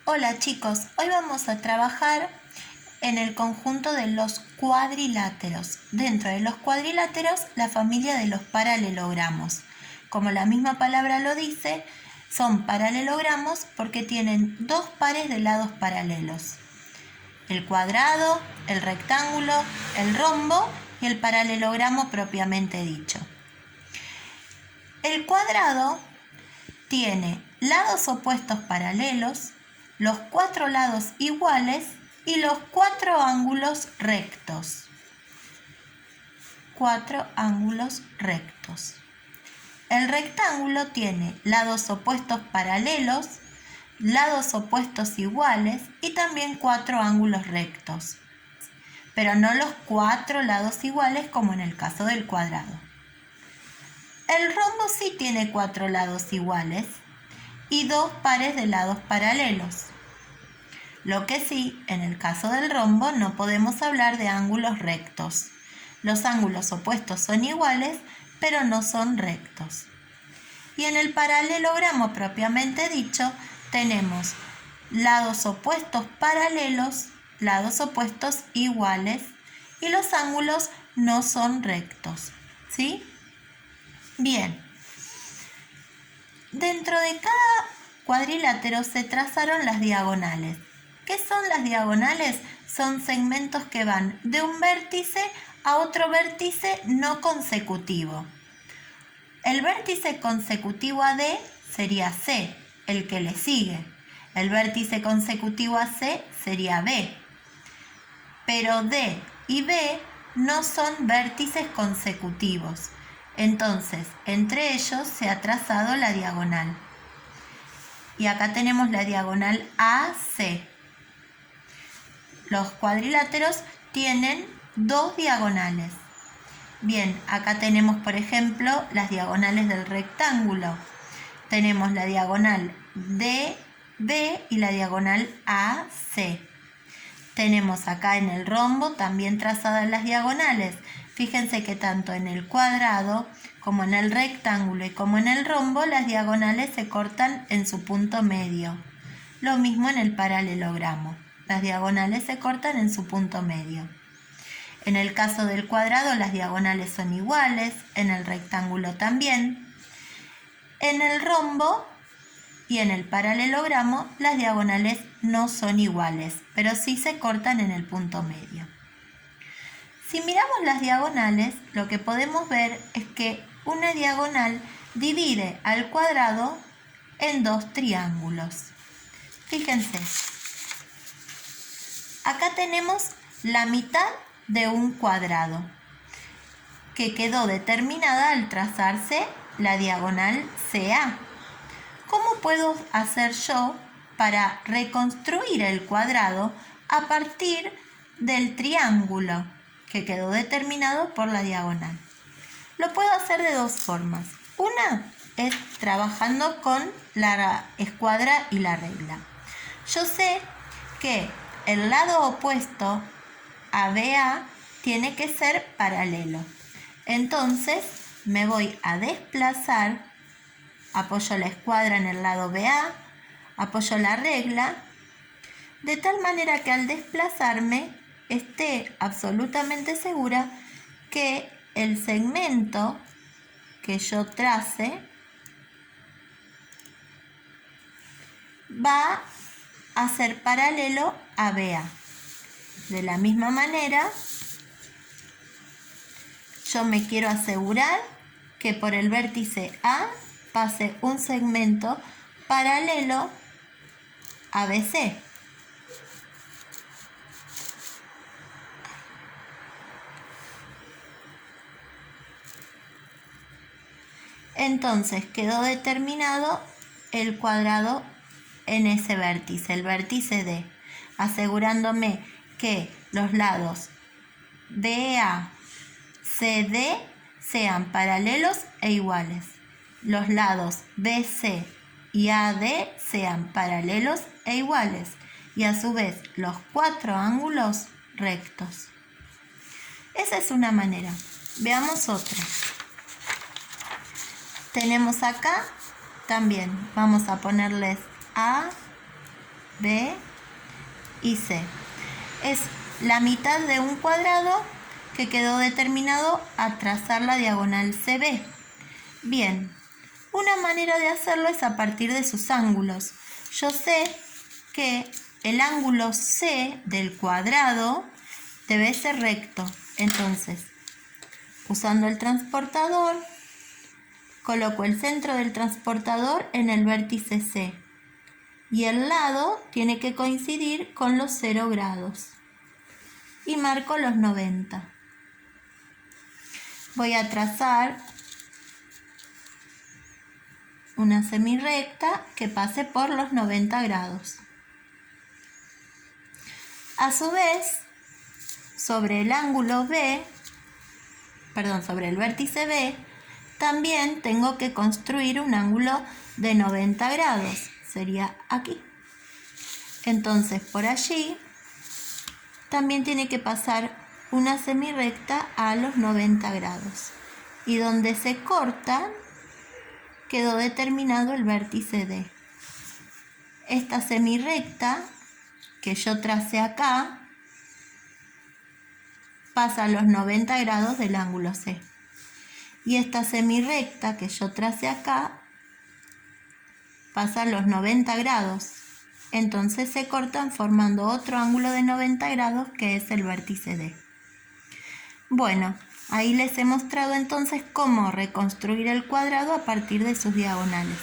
Hola chicos, hoy vamos a trabajar en el conjunto de los cuadriláteros. Dentro de los cuadriláteros, la familia de los paralelogramos. Como la misma palabra lo dice, son paralelogramos porque tienen dos pares de lados paralelos. El cuadrado, el rectángulo, el rombo y el paralelogramo propiamente dicho. El cuadrado tiene lados opuestos paralelos, los cuatro lados iguales y los cuatro ángulos rectos. Cuatro ángulos rectos. El rectángulo tiene lados opuestos paralelos, lados opuestos iguales y también cuatro ángulos rectos, pero no los cuatro lados iguales como en el caso del cuadrado. El rombo sí tiene cuatro lados iguales y dos pares de lados paralelos. Lo que sí, en el caso del rombo no podemos hablar de ángulos rectos. Los ángulos opuestos son iguales, pero no son rectos. Y en el paralelogramo propiamente dicho, tenemos lados opuestos paralelos, lados opuestos iguales, y los ángulos no son rectos. ¿Sí? Bien. Dentro de cada cuadrilátero se trazaron las diagonales. ¿Qué son las diagonales? Son segmentos que van de un vértice a otro vértice no consecutivo. El vértice consecutivo a D sería C, el que le sigue. El vértice consecutivo a C sería B. Pero D y B no son vértices consecutivos. Entonces, entre ellos se ha trazado la diagonal. Y acá tenemos la diagonal AC. Los cuadriláteros tienen dos diagonales. Bien, acá tenemos, por ejemplo, las diagonales del rectángulo. Tenemos la diagonal DB y la diagonal AC. Tenemos acá en el rombo también trazadas las diagonales. Fíjense que tanto en el cuadrado como en el rectángulo y como en el rombo las diagonales se cortan en su punto medio. Lo mismo en el paralelogramo. Las diagonales se cortan en su punto medio. En el caso del cuadrado las diagonales son iguales, en el rectángulo también. En el rombo y en el paralelogramo las diagonales no son iguales, pero sí se cortan en el punto medio. Si miramos las diagonales, lo que podemos ver es que una diagonal divide al cuadrado en dos triángulos. Fíjense, acá tenemos la mitad de un cuadrado que quedó determinada al trazarse la diagonal CA. ¿Cómo puedo hacer yo para reconstruir el cuadrado a partir del triángulo que quedó determinado por la diagonal? Lo puedo hacer de dos formas. Una es trabajando con la escuadra y la regla. Yo sé que el lado opuesto a BA tiene que ser paralelo. Entonces me voy a desplazar, apoyo la escuadra en el lado BA, apoyo la regla, de tal manera que al desplazarme esté absolutamente segura que el segmento que yo trace va a ser paralelo a BA. De la misma manera, yo me quiero asegurar que por el vértice A pase un segmento paralelo a BC. Entonces quedó determinado el cuadrado en ese vértice, el vértice D, asegurándome que los lados BA, CD sean paralelos e iguales. Los lados BC y AD sean paralelos e iguales. Y a su vez los cuatro ángulos rectos. Esa es una manera. Veamos otra. Tenemos acá también, vamos a ponerles A, B y C. Es la mitad de un cuadrado que quedó determinado a trazar la diagonal CB. Bien, una manera de hacerlo es a partir de sus ángulos. Yo sé que el ángulo C del cuadrado debe ser recto. Entonces, usando el transportador, coloco el centro del transportador en el vértice C. Y el lado tiene que coincidir con los 0 grados. Y marco los 90. Voy a trazar una semirrecta que pase por los 90 grados. A su vez, sobre el ángulo B, sobre el vértice B, también tengo que construir un ángulo de 90 grados. Sería aquí. Entonces, por allí también tiene que pasar una semirrecta a los 90 grados. Y donde se corta, quedó determinado el vértice D. Esta semirrecta que yo tracé acá pasa a los 90 grados del ángulo C. Y esta semirrecta que yo tracé acá pasa a los 90 grados. Entonces se cortan formando otro ángulo de 90 grados que es el vértice D. Bueno, ahí les he mostrado entonces cómo reconstruir el cuadrado a partir de sus diagonales.